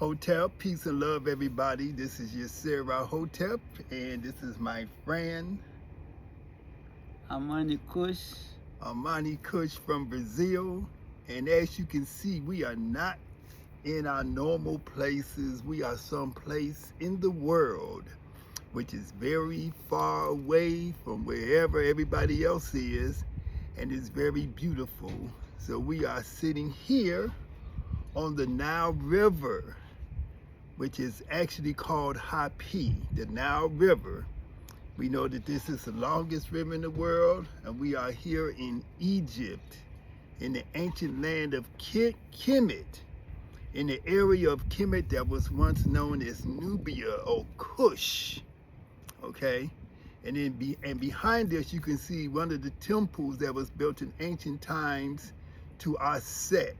Hotep, peace and love, everybody. This is your Sarah Hotep, and this is my friend Amani Kush. Amani Kush from Brazil. And as you can see, we are not in our normal places. We are someplace in the world, which is very far away from wherever everybody else is, and it's very beautiful. So we are sitting here on the Nile River, which is actually called Hapi, the Nile River. We know that this is the longest river in the world, and we are here in Egypt, in the ancient land of Kemit, in the area of Kemit that was once known as Nubia or Kush, okay? And then behind us, you can see one of the temples that was built in ancient times to Aset,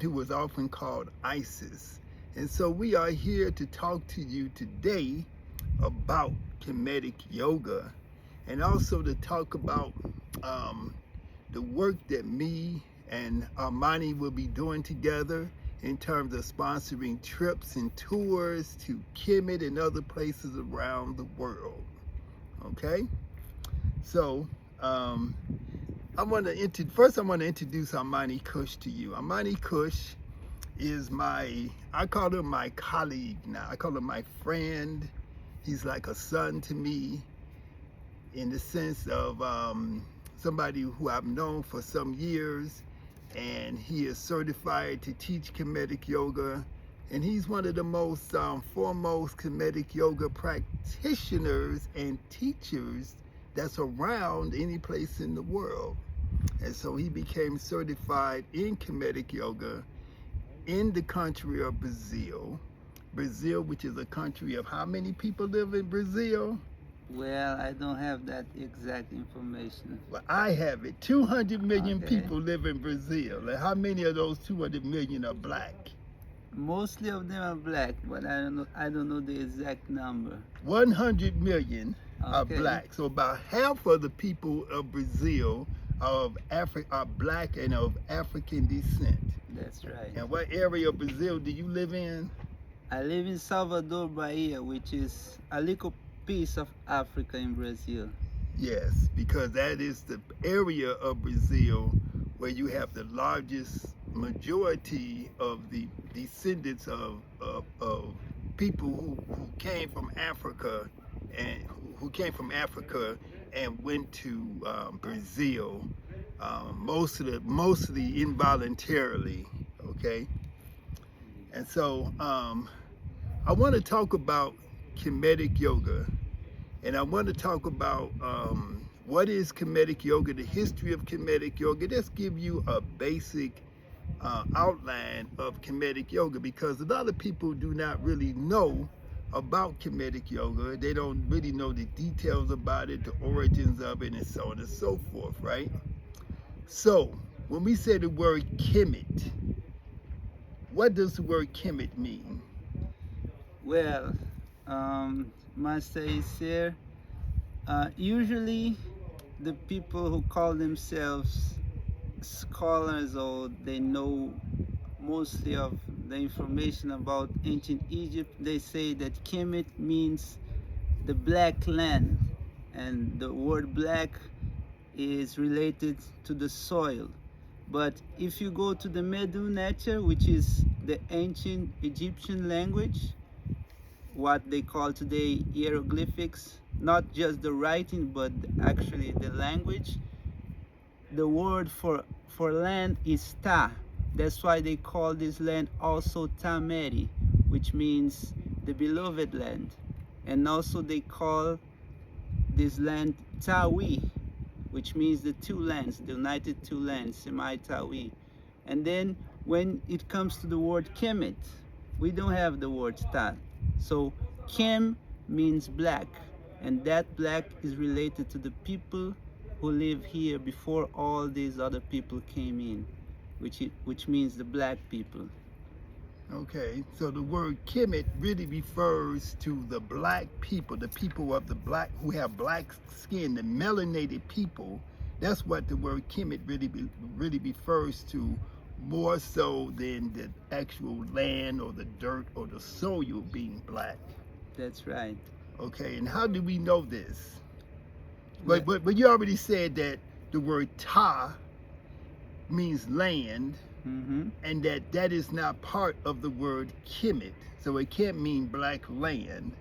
who was often called Isis. And so we are here to talk to you today about Kemetic Yoga, and also to talk about the work that me and Amani will be doing together in terms of sponsoring trips and tours to Kemit and other places around the world. Okay? So, I want to introduce Amani Kush to you. Amani Kush is I call him my colleague now. I call him my friend. He's like a son to me in the sense of somebody who I've known for some years, and he is certified to teach Kemetic Yoga, and he's one of the most foremost Kemetic Yoga practitioners and teachers that's around any place in the world. And so he became certified in Kemetic Yoga in the country of Brazil, which is a country of how many people live in Brazil? Well, I don't have that exact information. Well, I have it. 200 million Okay. people live in Brazil. And how many of those 200 million are black? Mostly of them are black, but I don't know the exact number. 100 million are Okay. black. So about half of the people of Brazil are black and of African descent. That's right. And what area of Brazil do you live in? I live in Salvador, Bahia, which is a little piece of Africa in Brazil. Yes, because that is the area of Brazil where you have the largest majority of the descendants of people who came from Africa and went to Brazil, mostly involuntarily. Okay, and so I want to talk about Kemetic Yoga, and I want to talk about what is Kemetic Yoga, the history of Kemetic Yoga. Just give you a basic outline of Kemetic Yoga, because a lot of people do not really know about Kemetic Yoga. They don't really know the details about it, the origins of it, and so on and so forth, right? So when we say the word Kemit, what does the word Kemit mean? Well, Master is here. Usually, the people who call themselves scholars, or they know mostly of the information about ancient Egypt, they say that Kemit means the black land, and the word black is related to the soil. But if you go to the Medu Neter, which is the ancient Egyptian language, what they call today hieroglyphics, not just the writing, but actually the language, the word for land is Ta. That's why they call this land also Tameri, which means the beloved land. And also they call this land Tawi, which means the two lands, the united two lands, Semai-Tawi. And then when it comes to the word Kemit, we don't have the word Ta. So Kem means black, and that black is related to the people who live here before all these other people came in, which means the black people. Okay, so the word Kemit really refers to the black people, the people of the black who have black skin, the melanated people. That's what the word Kemit really refers to more so than the actual land or the dirt or the soil being black. That's right. Okay, and how do we know this? Well, But you already said that the word ta means land, and that is not part of the word Kemit, so it can't mean black land.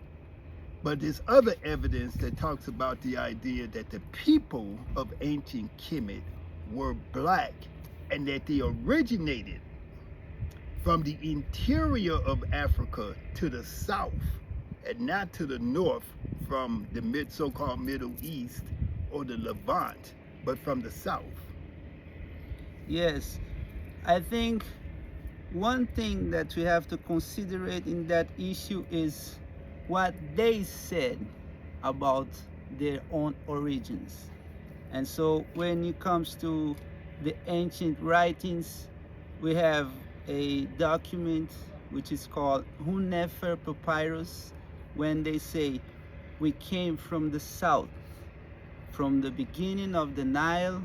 But there's other evidence that talks about the idea that the people of ancient Kemit were black and that they originated from the interior of Africa to the south and not to the north from the so-called Middle East or the Levant, but from the south. yes, I think one thing that we have to consider in that issue is what they said about their own origins. And so when it comes to the ancient writings, we have a document which is called Hunefer Papyrus, when they say we came from the south, from the beginning of the Nile,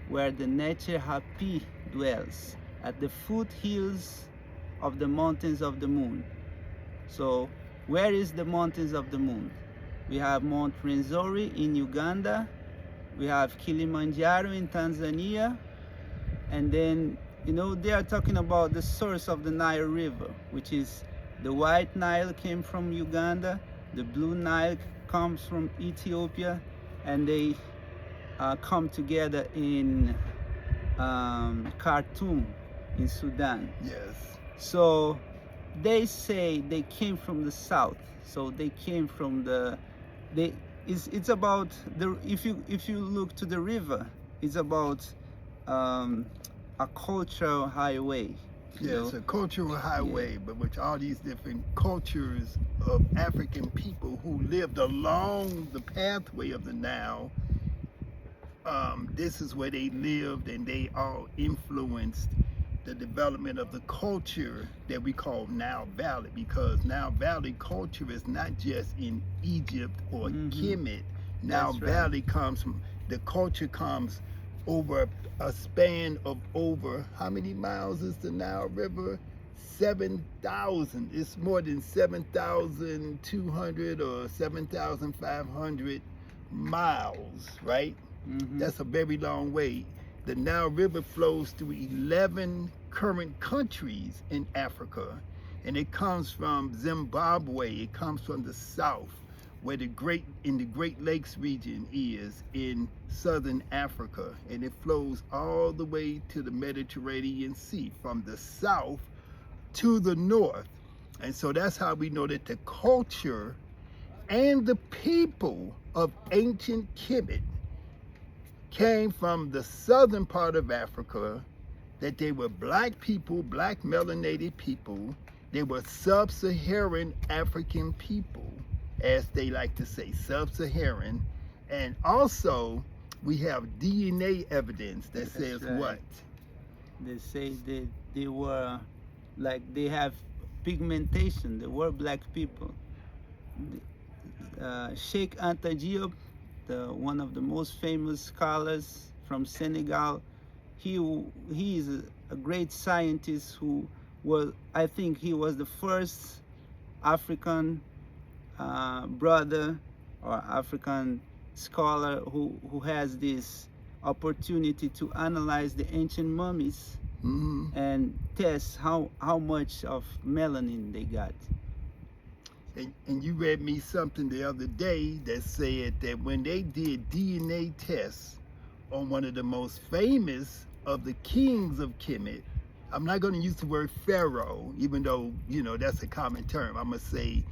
where the nature Hapi dwells, at the foothills of the mountains of the moon. So where is the mountains of the moon? We have Mount Rwenzori in Uganda, we have Kilimanjaro in Tanzania, and then, you know, they are talking about the source of the Nile River, which is the White Nile came from Uganda, the Blue Nile comes from Ethiopia, and they come together in Khartoum in Sudan. Yes. So they say they came from the south. So they came from it's about the, if you look to the river, it's about a cultural highway. Yes, a cultural highway, but with all these different cultures of African people who lived along the pathway of the Nile. This is where they lived, and they all influenced the development of the culture that we call Nile Valley, because Nile Valley culture is not just in Egypt or Kemit. Nile Valley comes from, the culture comes over a span of over, how many miles is the Nile River? 7,000. It's more than 7,200 or 7,500 miles, right? That's a very long way. The Nile River flows through 11 current countries in Africa, and it comes from Zimbabwe. It comes from the south, where the Great Lakes region is in southern Africa, and it flows all the way to the Mediterranean Sea from the south to the north. And so that's how we know that the culture and the people of ancient Kemit came from the southern part of Africa, that they were black people, black melanated people. They were sub-Saharan African people, as they like to say, sub-Saharan. And also we have DNA evidence that says what? They say that they were, like, they have pigmentation. They were black people. Sheikh Anta Diop, one of the most famous scholars from Senegal, he is a great scientist who was, I think he was the first African brother or African scholar who has this opportunity to analyze the ancient mummies and test how much of melanin they got. And you read me something the other day that said that when they did DNA tests on one of the most famous of the kings of Kemit, I'm not going to use the word pharaoh, even though, you know, that's a common term. I'm going to say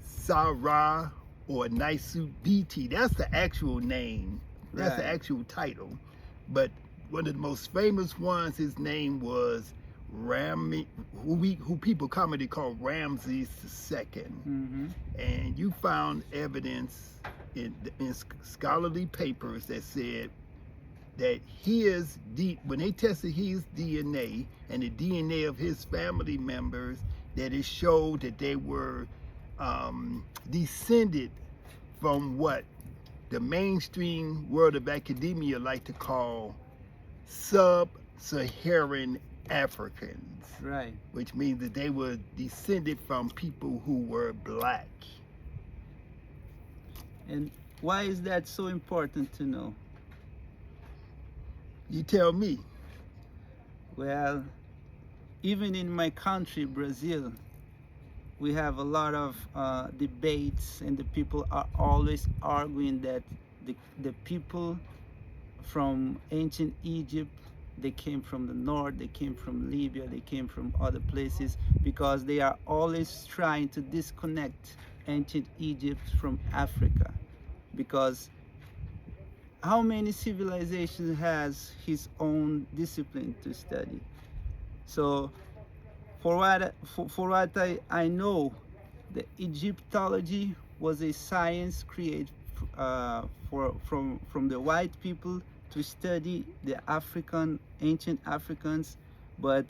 Sarah or Nisu BT. That's the actual name. That's the actual title. But one of the most famous ones, his name was who people commonly call Ramses II. And you found evidence in scholarly papers that said that when they tested his DNA and the DNA of his family members, that it showed that they were descended from what the mainstream world of academia like to call Saharan Africans, Right. which means that they were descended from people who were black. And why is that so important to know? You tell me. Well, even in my country, Brazil, we have a lot of debates, and the people are always arguing that the people from ancient Egypt, they came from the north, they came from Libya, they came from other places, because they are always trying to disconnect ancient Egypt from Africa. Because how many civilizations has his own discipline to study? So for what I know, the Egyptology was a science created from the white people to study the ancient Africans, but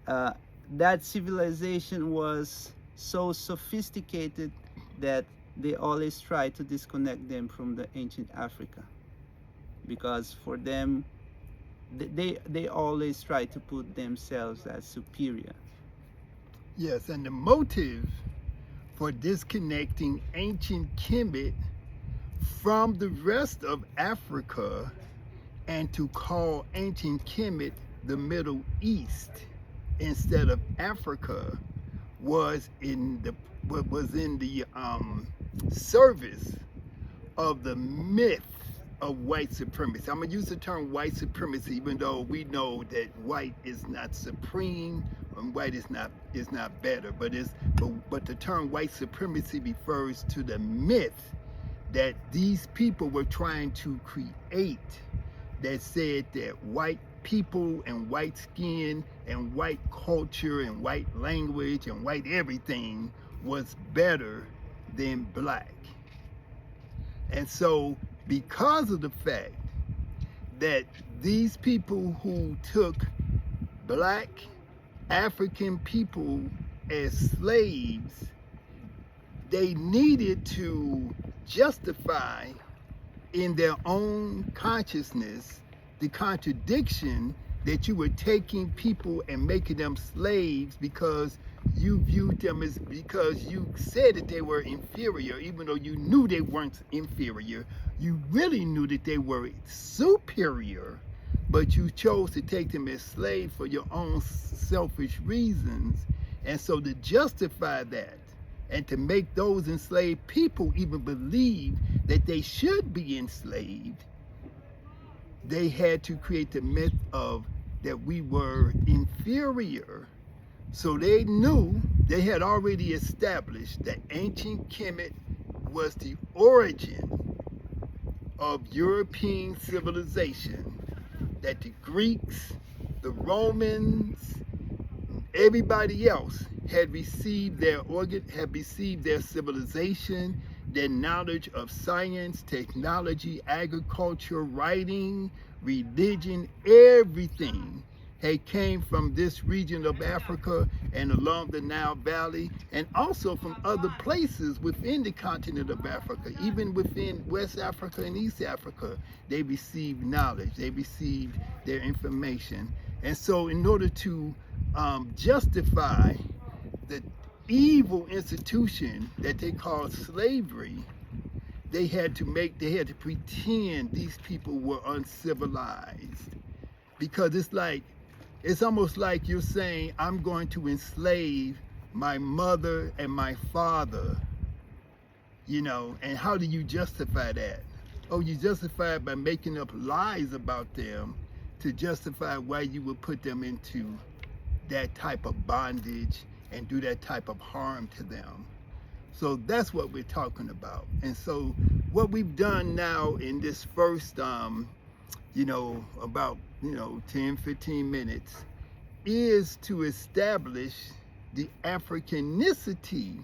that civilization was so sophisticated that they always try to disconnect them from the ancient Africa, because for them, they always try to put themselves as superior. Yes, and the motive for disconnecting ancient Kemit from the rest of Africa and to call ancient Kemit the Middle East instead of Africa was in the service of the myth of white supremacy. I'm gonna use the term white supremacy, even though we know that white is not supreme and white is not better. But the term white supremacy refers to the myth that these people were trying to create, that said that white people and white skin and white culture and white language and white everything was better than black. And so, because of the fact that these people who took black African people as slaves, they needed to justify in their own consciousness the contradiction that you were taking people and making them slaves because you viewed them as, because you said that they were inferior, even though you knew they weren't inferior. You really knew that they were superior, but you chose to take them as slaves for your own selfish reasons. And so to justify that and to make those enslaved people even believe that they should be enslaved, they had to create the myth of that we were inferior. So they knew, they had already established that ancient Kemet was the origin of European civilization, that the Greeks, the Romans, everybody else had received their civilization, their knowledge of science, technology, agriculture, writing, religion, everything had came from this region of Africa and along the Nile Valley, and also from other places within the continent of Africa. Even within West Africa and East Africa, they received knowledge, they received their information. And so in order to justify the evil institution that they called slavery, they had to pretend these people were uncivilized. Because it's almost like you're saying, I'm going to enslave my mother and my father, and how do you justify that? Oh, you justify it by making up lies about them to justify why you would put them into that type of bondage and do that type of harm to them. So that's what we're talking about. And so what we've done now in this first, about 10, 15 minutes is to establish the Africanicity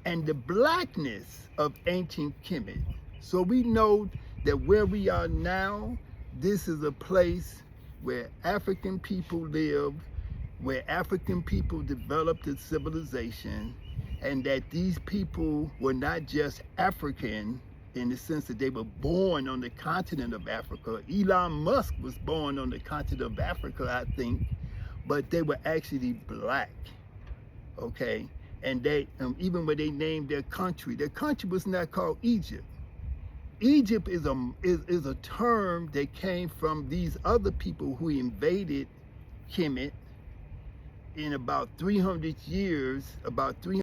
and the blackness of ancient Kemet. So we know that where we are now, this is a place where African people lived, where African people developed a civilization, and that these people were not just African, in the sense that they were born on the continent of Africa. Elon Musk was born on the continent of Africa, I think, but they were actually black, okay? And they, even when they named their country was not called Egypt. Egypt is a term that came from these other people who invaded Kemit in about 300 years, about 300